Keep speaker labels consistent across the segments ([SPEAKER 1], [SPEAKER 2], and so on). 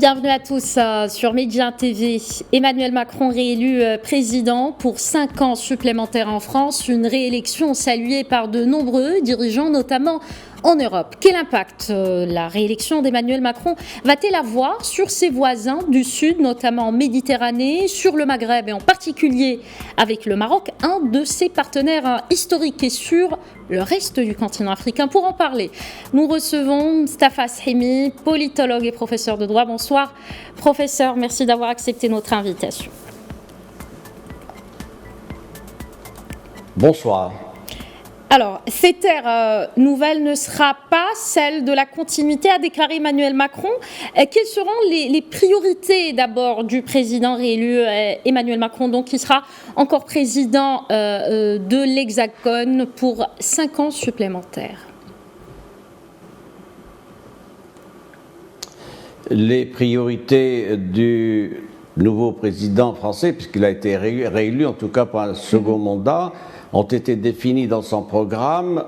[SPEAKER 1] Bienvenue à tous sur Média TV. Emmanuel Macron réélu président pour 5 ans supplémentaires en France. Une réélection saluée par de nombreux dirigeants, notamment en Europe. Quel impact la réélection d'Emmanuel Macron va-t-elle avoir sur ses voisins du Sud, notamment en Méditerranée, sur le Maghreb et en particulier avec le Maroc, un de ses partenaires historiques, et sur le reste du continent africain? Pour en parler, nous recevons Moustapha Shehmi, politologue et professeur de droit. Bonsoir, professeur, merci d'avoir accepté notre invitation.
[SPEAKER 2] Bonsoir.
[SPEAKER 1] Alors, cette ère nouvelle ne sera pas celle de la continuité, a déclaré Emmanuel Macron. Quelles seront les priorités d'abord du président réélu Emmanuel Macron, donc qui sera encore président de l'Hexagone pour 5 ans supplémentaires?
[SPEAKER 2] Les priorités du nouveau président français, puisqu'il a été réélu en tout cas pour un second mandat, ont été définies dans son programme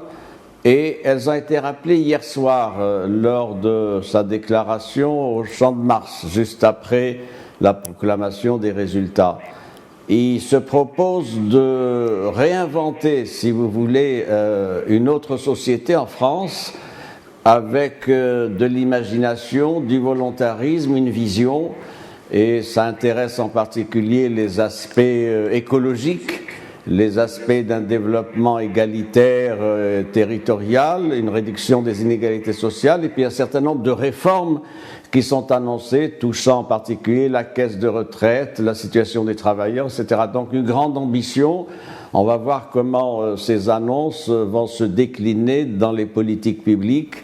[SPEAKER 2] et elles ont été rappelées hier soir lors de sa déclaration au Champ de Mars, juste après la proclamation des résultats. Il se propose de réinventer, si vous voulez, une autre société en France avec de l'imagination, du volontarisme, une vision, et ça intéresse en particulier les aspects écologiques, les aspects d'un développement égalitaire territorial, une réduction des inégalités sociales, et puis un certain nombre de réformes qui sont annoncées, touchant en particulier la caisse de retraite, la situation des travailleurs, etc. Donc une grande ambition. On va voir comment ces annonces vont se décliner dans les politiques publiques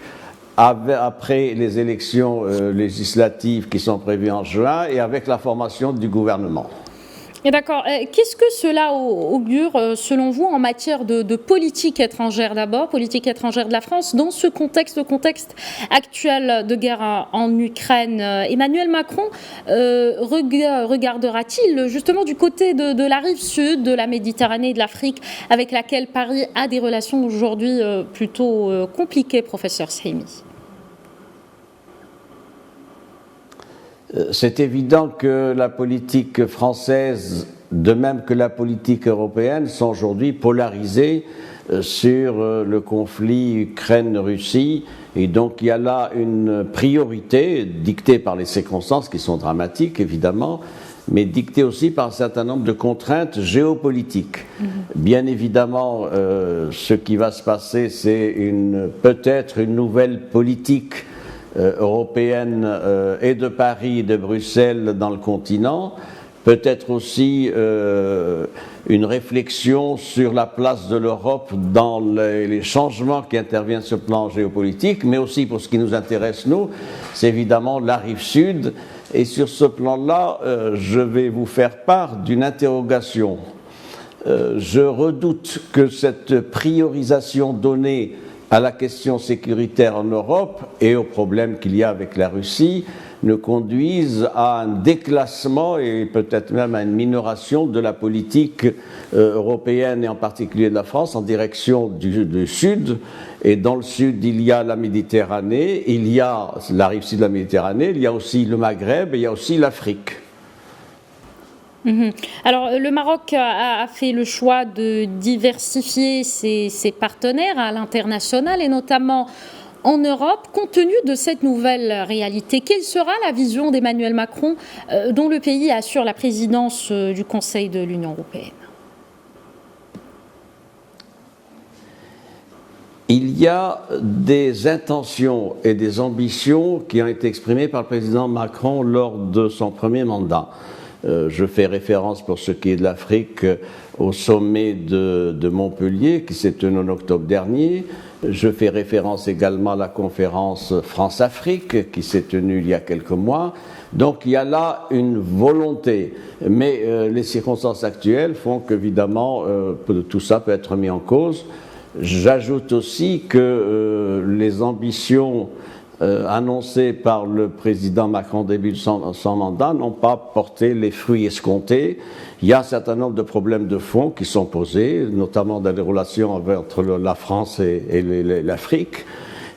[SPEAKER 2] après les élections législatives qui sont prévues en juin et avec la formation du gouvernement.
[SPEAKER 1] Et d'accord. Qu'est-ce que cela augure, selon vous, en matière de politique étrangère d'abord, politique étrangère de la France, dans ce contexte actuel de guerre en Ukraine? Emmanuel Macron regardera-t-il justement du côté de la rive sud, de la Méditerranée et de l'Afrique, avec laquelle Paris a des relations aujourd'hui plutôt compliquées, professeur Shehmi?
[SPEAKER 2] C'est évident que la politique française, de même que la politique européenne, sont aujourd'hui polarisées sur le conflit Ukraine-Russie. Et donc il y a là une priorité dictée par les circonstances qui sont dramatiques, évidemment, mais dictée aussi par un certain nombre de contraintes géopolitiques. Bien évidemment, ce qui va se passer, c'est peut-être une nouvelle politique européenne et de Paris et de Bruxelles dans le continent, peut-être aussi une réflexion sur la place de l'Europe dans les changements qui interviennent sur le plan géopolitique, mais aussi pour ce qui nous intéresse, nous, c'est évidemment la rive sud. Et sur ce plan-là, je vais vous faire part d'une interrogation. Je redoute que cette priorisation donnée à la question sécuritaire en Europe et aux problèmes qu'il y a avec la Russie ne conduisent à un déclassement et peut-être même à une minoration de la politique européenne et en particulier de la France en direction du Sud. Et dans le Sud, il y a la Méditerranée, il y a la rive sud de la Méditerranée, il y a aussi le Maghreb et il y a aussi l'Afrique.
[SPEAKER 1] Alors, le Maroc a fait le choix de diversifier ses partenaires à l'international et notamment en Europe. Compte tenu de cette nouvelle réalité, quelle sera la vision d'Emmanuel Macron, dont le pays assure la présidence du Conseil de l'Union européenne?
[SPEAKER 2] Il y a des intentions et des ambitions qui ont été exprimées par le président Macron lors de son premier mandat. Je fais référence, pour ce qui est de l'Afrique, au sommet de Montpellier qui s'est tenu en octobre dernier. Je fais référence également à la conférence France-Afrique qui s'est tenue il y a quelques mois. Donc il y a là une volonté, mais les circonstances actuelles font qu'évidemment tout ça peut être mis en cause. J'ajoute aussi que les ambitions annoncées par le président Macron début de son mandat n'ont pas porté les fruits escomptés. Il y a un certain nombre de problèmes de fond qui sont posés, notamment dans les relations entre la France et l'Afrique,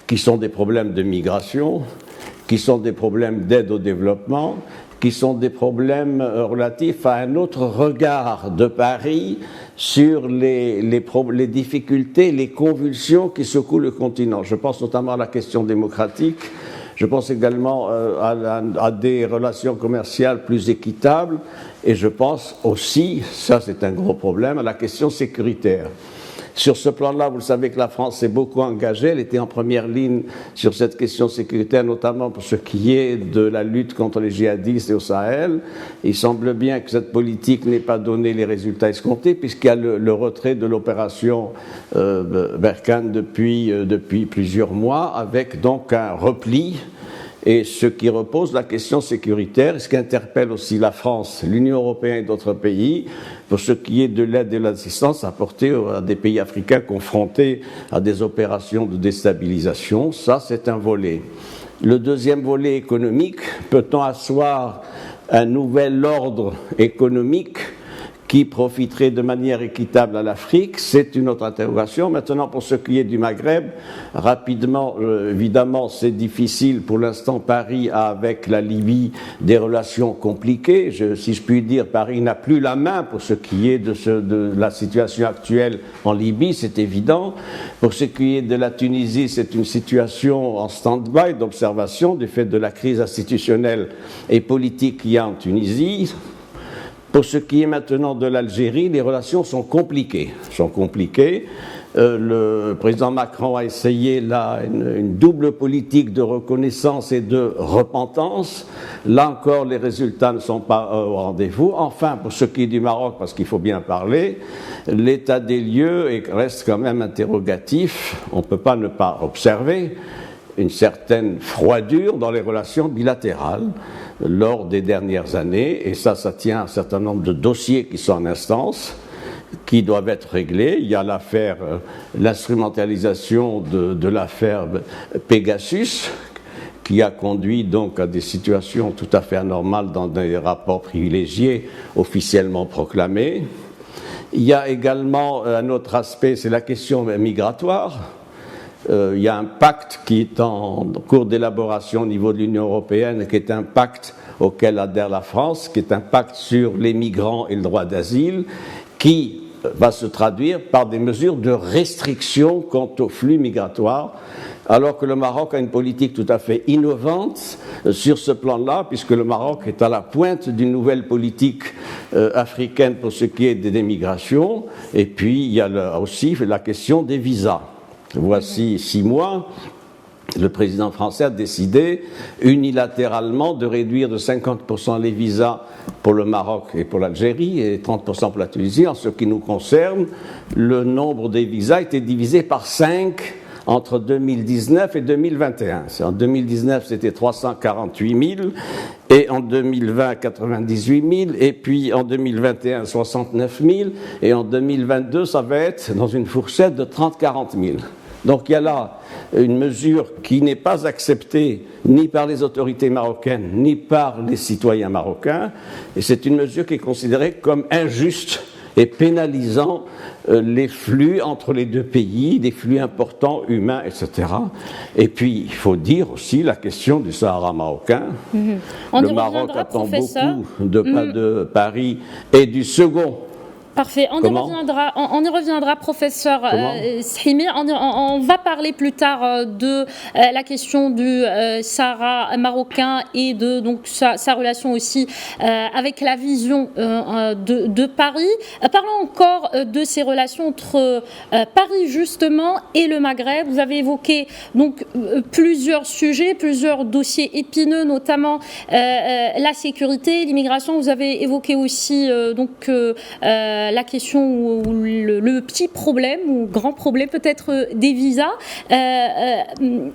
[SPEAKER 2] qui sont des problèmes de migration, qui sont des problèmes d'aide au développement, qui sont des problèmes relatifs à un autre regard de Paris sur les difficultés, les convulsions qui secouent le continent. Je pense notamment à la question démocratique, je pense également à des relations commerciales plus équitables, et je pense aussi, ça c'est un gros problème, à la question sécuritaire. Sur ce plan-là, vous le savez que la France s'est beaucoup engagée, elle était en première ligne sur cette question sécuritaire, notamment pour ce qui est de la lutte contre les djihadistes et au Sahel. Il semble bien que cette politique n'ait pas donné les résultats escomptés, puisqu'il y a le retrait de l'opération Barkhane depuis plusieurs mois, avec donc un repli. Et ce qui repose la question sécuritaire, ce qui interpelle aussi la France, l'Union européenne et d'autres pays, pour ce qui est de l'aide et de l'assistance apportée à des pays africains confrontés à des opérations de déstabilisation. Ça, c'est un volet. Le deuxième volet économique, peut-on asseoir un nouvel ordre économique qui profiterait de manière équitable à l'Afrique? C'est une autre interrogation. Maintenant, pour ce qui est du Maghreb, rapidement, évidemment, c'est difficile. Pour l'instant, Paris a avec la Libye des relations compliquées. Si je puis dire, Paris n'a plus la main pour ce qui est de la situation actuelle en Libye, c'est évident. Pour ce qui est de la Tunisie, c'est une situation en stand-by, d'observation, du fait de la crise institutionnelle et politique qu'il y a en Tunisie. Pour ce qui est maintenant de l'Algérie, les relations sont compliquées. Le président Macron a essayé là une double politique de reconnaissance et de repentance. Là encore, les résultats ne sont pas au rendez-vous. Enfin, pour ce qui est du Maroc, parce qu'il faut bien parler, l'état des lieux reste quand même interrogatif. On ne peut pas ne pas observer une certaine froidure dans les relations bilatérales lors des dernières années, et ça tient à un certain nombre de dossiers qui sont en instance, qui doivent être réglés. Il y a l'affaire, l'instrumentalisation de l'affaire Pegasus, qui a conduit donc à des situations tout à fait anormales dans des rapports privilégiés officiellement proclamés. Il y a également un autre aspect, c'est la question migratoire. Il y a un pacte qui est en cours d'élaboration au niveau de l'Union européenne, qui est un pacte auquel adhère la France, qui est un pacte sur les migrants et le droit d'asile, qui va se traduire par des mesures de restriction quant aux flux migratoires, alors que le Maroc a une politique tout à fait innovante sur ce plan-là, puisque le Maroc est à la pointe d'une nouvelle politique africaine pour ce qui est des migrations, et puis il y a aussi la question des visas. Voici 6 mois, le président français a décidé unilatéralement de réduire de 50% les visas pour le Maroc et pour l'Algérie et 30% pour la Tunisie. En ce qui nous concerne, le nombre des visas a été divisé par 5 entre 2019 et 2021. En 2019, c'était 348 000, et en 2020, 98 000, et puis en 2021, 69 000, et en 2022, ça va être dans une fourchette de 30-40 000. Donc il y a là une mesure qui n'est pas acceptée ni par les autorités marocaines, ni par les citoyens marocains, et c'est une mesure qui est considérée comme injuste et pénalisant les flux entre les deux pays, des flux importants, humains, etc. Et puis, il faut dire aussi la question du Sahara marocain. Le Maroc attend beaucoup de Paris et du second.
[SPEAKER 1] Parfait, on y reviendra, professeur Sahimi. On va parler plus tard de la question du Sahara marocain et de donc sa relation aussi avec la vision de Paris. Parlons encore de ces relations entre Paris justement et le Maghreb. Vous avez évoqué donc plusieurs sujets, plusieurs dossiers épineux, notamment la sécurité, l'immigration. Vous avez évoqué aussi la question ou le petit problème ou grand problème peut-être des visas.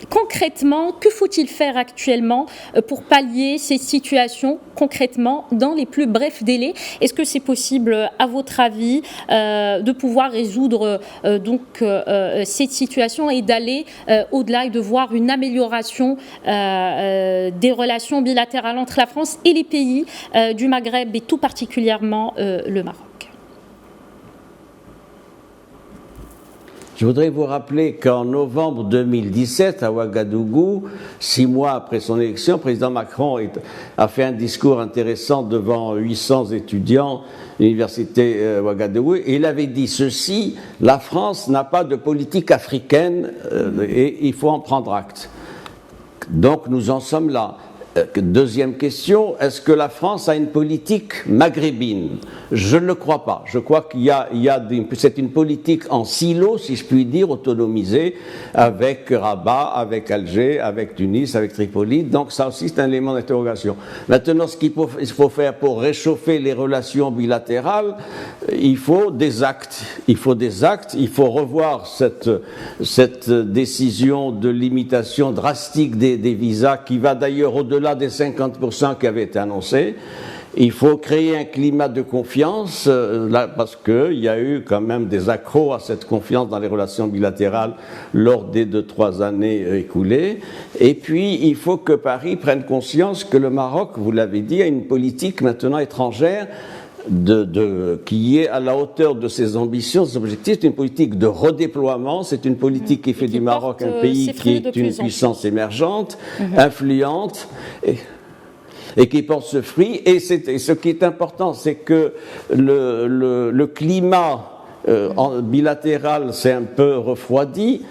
[SPEAKER 1] Concrètement, que faut-il faire actuellement pour pallier ces situations concrètement dans les plus brefs délais? Est-ce que c'est possible, à votre avis, de pouvoir résoudre cette situation et d'aller au-delà et de voir une amélioration des relations bilatérales entre la France et les pays du Maghreb et tout particulièrement le Maroc?
[SPEAKER 2] Je voudrais vous rappeler qu'en novembre 2017, à Ouagadougou, 6 mois après son élection, le président Macron a fait un discours intéressant devant 800 étudiants de l'université Ouagadougou, et il avait dit ceci: la France n'a pas de politique africaine et il faut en prendre acte. Donc nous en sommes là. Deuxième question, est-ce que la France a une politique maghrébine? Je ne le crois pas. Je crois c'est une politique en silo, si je puis dire, autonomisée, avec Rabat, avec Alger, avec Tunis, avec Tripoli. Donc ça aussi, c'est un élément d'interrogation. Maintenant, ce qu'il faut faire pour réchauffer les relations bilatérales, il faut des actes. Il faut revoir cette décision de limitation drastique des visas, qui va d'ailleurs au-delà des 50% qui avaient été annoncés. Il faut créer un climat de confiance, parce qu'il y a eu quand même des accrocs à cette confiance dans les relations bilatérales lors des 2-3 années écoulées. Et puis, il faut que Paris prenne conscience que le Maroc, vous l'avez dit, a une politique maintenant étrangère qui est à la hauteur de ses ambitions, ses objectifs. C'est une politique de redéploiement, c'est une politique qui fait du Maroc un pays qui est une puissance émergente, influente, et qui porte ce fruit. Et ce qui est important, c'est que le climat bilatéral s'est un peu refroidi,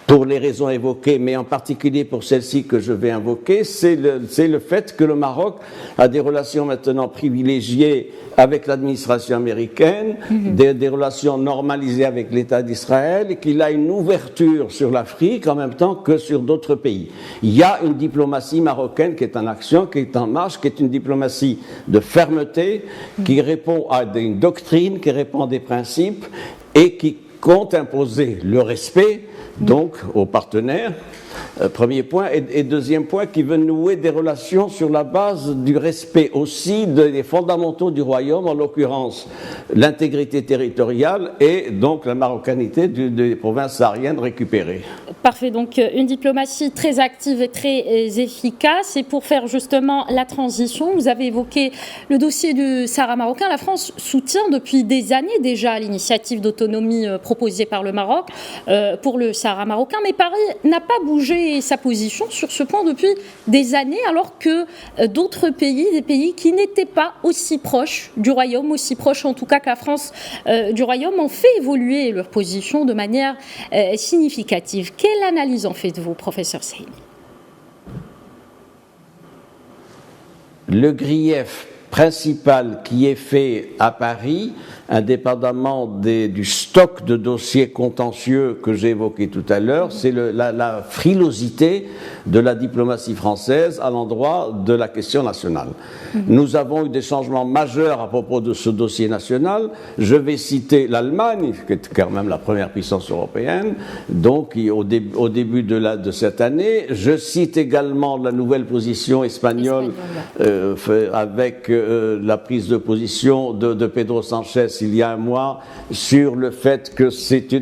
[SPEAKER 2] pour les raisons évoquées, mais en particulier pour celle-ci que je vais invoquer, c'est le fait que le Maroc a des relations maintenant privilégiées avec l'administration américaine, des relations normalisées avec l'État d'Israël, et qu'il a une ouverture sur l'Afrique en même temps que sur d'autres pays. Il y a une diplomatie marocaine qui est en action, qui est en marche, qui est une diplomatie de fermeté, qui répond à une doctrine, qui répond à des principes, et qui compte imposer le respect donc aux partenaires, premier point, et deuxième point, qui veut nouer des relations sur la base du respect aussi des fondamentaux du royaume, en l'occurrence l'intégrité territoriale et donc la marocanité des provinces sahariennes récupérées.
[SPEAKER 1] Parfait, donc une diplomatie très active et très efficace. Et pour faire justement la transition, vous avez évoqué le dossier du Sahara marocain. La France soutient depuis des années déjà l'initiative d'autonomie proposée par le Maroc pour le Sahara marocain, mais Paris n'a pas bougé sa position sur ce point depuis des années, alors que d'autres pays, des pays qui n'étaient pas aussi proches du royaume, aussi proches en tout cas que la France du royaume, ont fait évoluer leur position de manière significative. Quelle analyse en faites-vous, professeur Saïmi?
[SPEAKER 2] Le grief principal qui est fait à Paris, indépendamment du stock de dossiers contentieux que j'ai évoqué tout à l'heure, c'est la frilosité de la diplomatie française à l'endroit de la question nationale. Nous avons eu des changements majeurs à propos de ce dossier national. Je vais citer l'Allemagne, qui est quand même la première puissance européenne, donc au début de cette année. Je cite également la nouvelle position espagnole avec la prise de position de Pedro Sanchez il y a un mois sur le fait que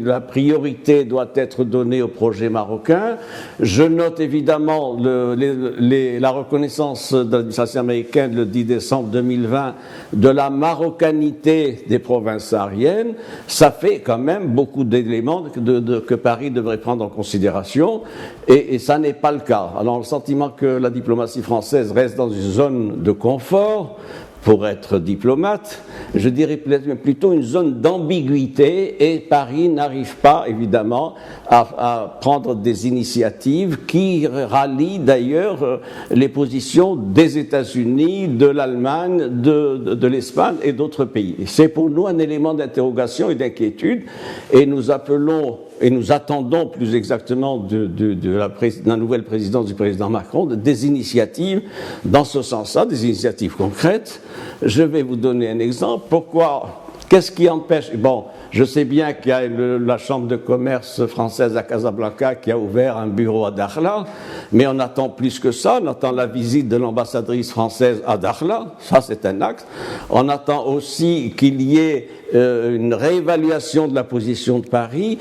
[SPEAKER 2] la priorité doit être donnée au projet marocain. Je note évidemment la reconnaissance de l'administration américaine le 10 décembre 2020 de la marocanité des provinces sahariennes. Ça fait quand même beaucoup d'éléments que Paris devrait prendre en considération, et ça n'est pas le cas. Alors le sentiment que la diplomatie française reste dans une zone de confort, pour être diplomate, je dirais plutôt une zone d'ambiguïté, et Paris n'arrive pas, évidemment, à prendre des initiatives qui rallient d'ailleurs les positions des États-Unis, de l'Allemagne, de l'Espagne et d'autres pays. C'est pour nous un élément d'interrogation et d'inquiétude, et nous appelons et nous attendons plus exactement de la nouvelle présidence du président Macron des initiatives dans ce sens-là, des initiatives concrètes. Je vais vous donner un exemple. Qu'est-ce qui empêche? Bon, je sais bien qu'il y a la Chambre de commerce française à Casablanca qui a ouvert un bureau à Dakhla, mais on attend plus que ça. On attend la visite de l'ambassadrice française à Dakhla, ça c'est un acte. On attend aussi qu'il y ait une réévaluation de la position de Paris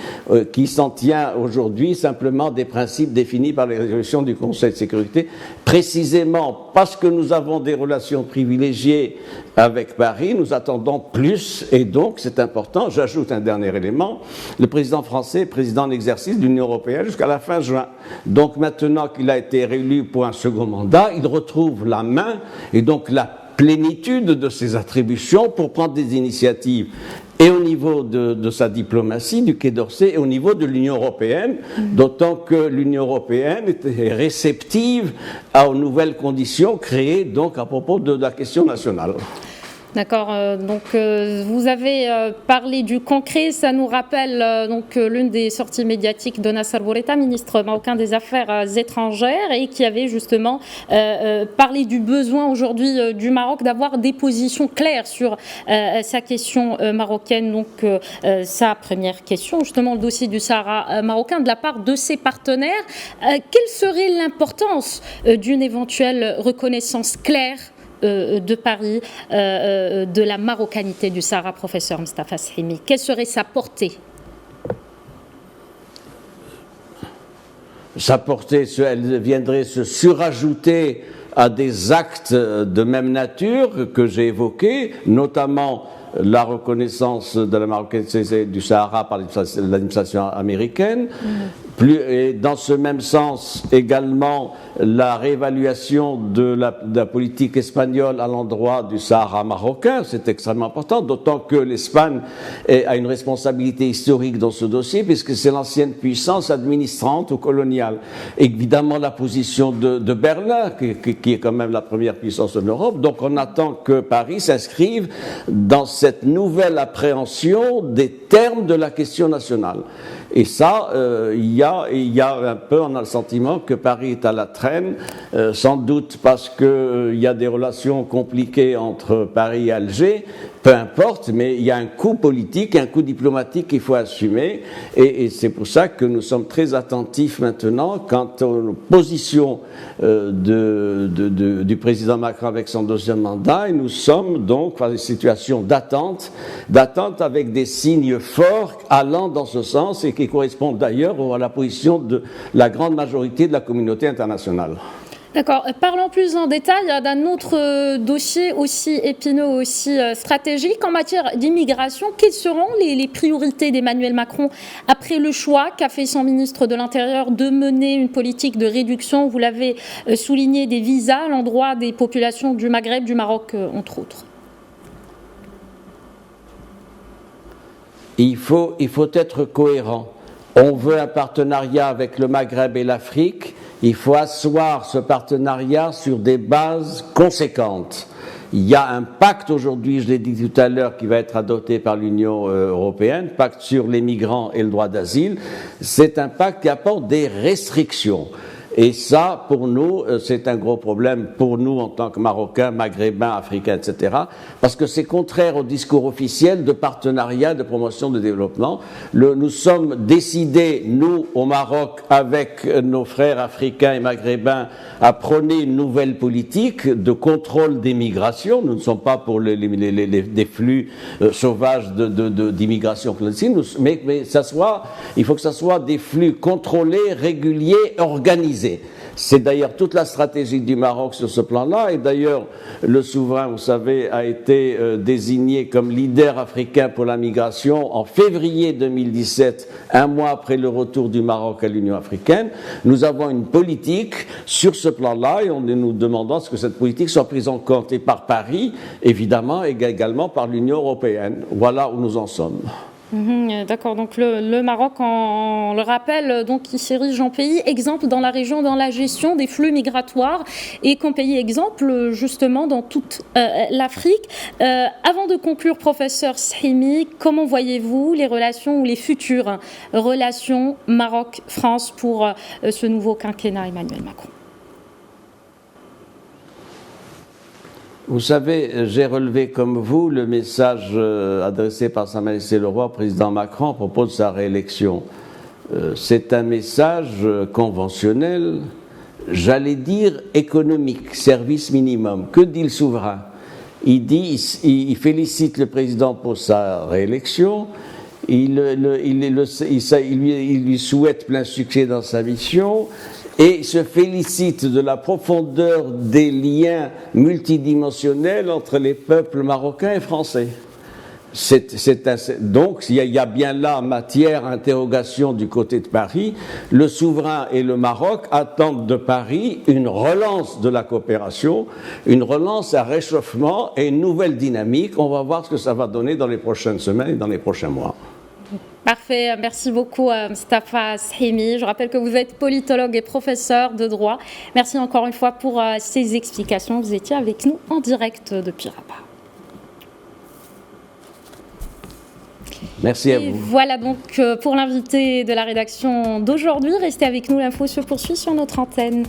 [SPEAKER 2] qui s'en tient aujourd'hui simplement des principes définis par les résolutions du Conseil de sécurité, précisément parce que nous avons des relations privilégiées avec Paris, nous attendons plus, et donc c'est important. J'ajoute un dernier élément, le président français est président en exercice de l'Union européenne jusqu'à la fin juin. Donc maintenant qu'il a été réélu pour un second mandat, il retrouve la main et donc la plénitude de ses attributions pour prendre des initiatives et au niveau de sa diplomatie, du Quai d'Orsay, et au niveau de l'Union européenne, d'autant que l'Union européenne est réceptive aux nouvelles conditions créées donc à propos de la question nationale.
[SPEAKER 1] D'accord, vous avez parlé du concret, ça nous rappelle l'une des sorties médiatiques de Nasser Bourita, ministre marocain des Affaires étrangères, et qui avait justement parlé du besoin aujourd'hui du Maroc d'avoir des positions claires sur sa question marocaine. Donc sa première question, justement le dossier du Sahara marocain, de la part de ses partenaires. Quelle serait l'importance d'une éventuelle reconnaissance claire de Paris, de la marocanité du Sahara, professeur Mustapha Sahimi? Quelle serait sa portée?
[SPEAKER 2] Sa portée, elle viendrait se surajouter à des actes de même nature que j'ai évoqués, notamment la reconnaissance de la marocanité du Sahara par l'administration américaine. Et dans ce même sens, également, la réévaluation de la politique espagnole à l'endroit du Sahara marocain, c'est extrêmement important, d'autant que l'Espagne a une responsabilité historique dans ce dossier, puisque c'est l'ancienne puissance administrante ou coloniale. Évidemment, la position de Berlin, qui est quand même la première puissance en Europe, donc on attend que Paris s'inscrive dans cette nouvelle appréhension des termes de la question nationale. Et ça, il y a un peu, on a le sentiment que Paris est à la traîne, sans doute parce qu'il y a des relations compliquées entre Paris et Alger, peu importe, mais il y a un coût politique, un coût diplomatique qu'il faut assumer, et c'est pour ça que nous sommes très attentifs maintenant quant aux positions du président Macron avec son deuxième mandat, et nous sommes donc dans une situation d'attente avec des signes forts allant dans ce sens et qui correspondent d'ailleurs à la position de la grande majorité de la communauté internationale.
[SPEAKER 1] D'accord. Parlons plus en détail d'un autre dossier aussi épineux, aussi stratégique en matière d'immigration. Quelles seront les priorités d'Emmanuel Macron après le choix qu'a fait son ministre de l'Intérieur de mener une politique de réduction, vous l'avez souligné, des visas à l'endroit des populations du Maghreb, du Maroc, entre autres?
[SPEAKER 2] Il faut être cohérent. On veut un partenariat avec le Maghreb et l'Afrique. Il faut asseoir ce partenariat sur des bases conséquentes. Il y a un pacte aujourd'hui, je l'ai dit tout à l'heure, qui va être adopté par l'Union européenne, pacte sur les migrants et le droit d'asile. C'est un pacte qui apporte des restrictions. Et ça, pour nous, c'est un gros problème pour nous en tant que Marocains, Maghrébins, Africains, etc. Parce que c'est contraire au discours officiel de partenariat, de promotion, de développement. Nous sommes décidés, nous, au Maroc, avec nos frères africains et maghrébins, à prôner une nouvelle politique de contrôle des migrations. Nous ne sommes pas pour des flux sauvages d'immigration clandestine, mais il faut que ça soit des flux contrôlés, réguliers, organisés. C'est d'ailleurs toute la stratégie du Maroc sur ce plan-là, et d'ailleurs le souverain, vous savez, a été désigné comme leader africain pour la migration en février 2017, un mois après le retour du Maroc à l'Union africaine. Nous avons une politique sur ce plan-là, et nous demandons à ce que cette politique soit prise en compte, et par Paris, évidemment, et également par l'Union européenne. Voilà où nous en sommes.
[SPEAKER 1] D'accord, donc le Maroc, on le rappelle, donc qui s'érige en pays exemple dans la région, dans la gestion des flux migratoires, et comme pays exemple justement dans toute l'Afrique. Avant de conclure, professeur Sahimi, comment voyez-vous les relations ou les futures relations Maroc-France pour ce nouveau quinquennat Emmanuel Macron?
[SPEAKER 2] Vous savez, j'ai relevé comme vous le message adressé par Sa Majesté le Roi au président Macron à propos de sa réélection. C'est un message conventionnel, j'allais dire économique, service minimum. Que dit le souverain? Il félicite le président pour sa réélection, il lui souhaite plein succès dans sa mission, et se félicite de la profondeur des liens multidimensionnels entre les peuples marocains et français. Donc, il y a bien là matière à interrogation du côté de Paris. Le souverain et le Maroc attendent de Paris une relance de la coopération, une relance, un réchauffement et une nouvelle dynamique. On va voir ce que ça va donner dans les prochaines semaines et dans les prochains mois.
[SPEAKER 1] Parfait, merci beaucoup Mustapha Shimi. Je rappelle que vous êtes politologue et professeur de droit. Merci encore une fois pour ces explications. Vous étiez avec nous en direct depuis Rabat.
[SPEAKER 2] Merci à vous.
[SPEAKER 1] Voilà donc pour l'invité de la rédaction d'aujourd'hui. Restez avec nous, l'info se poursuit sur notre antenne.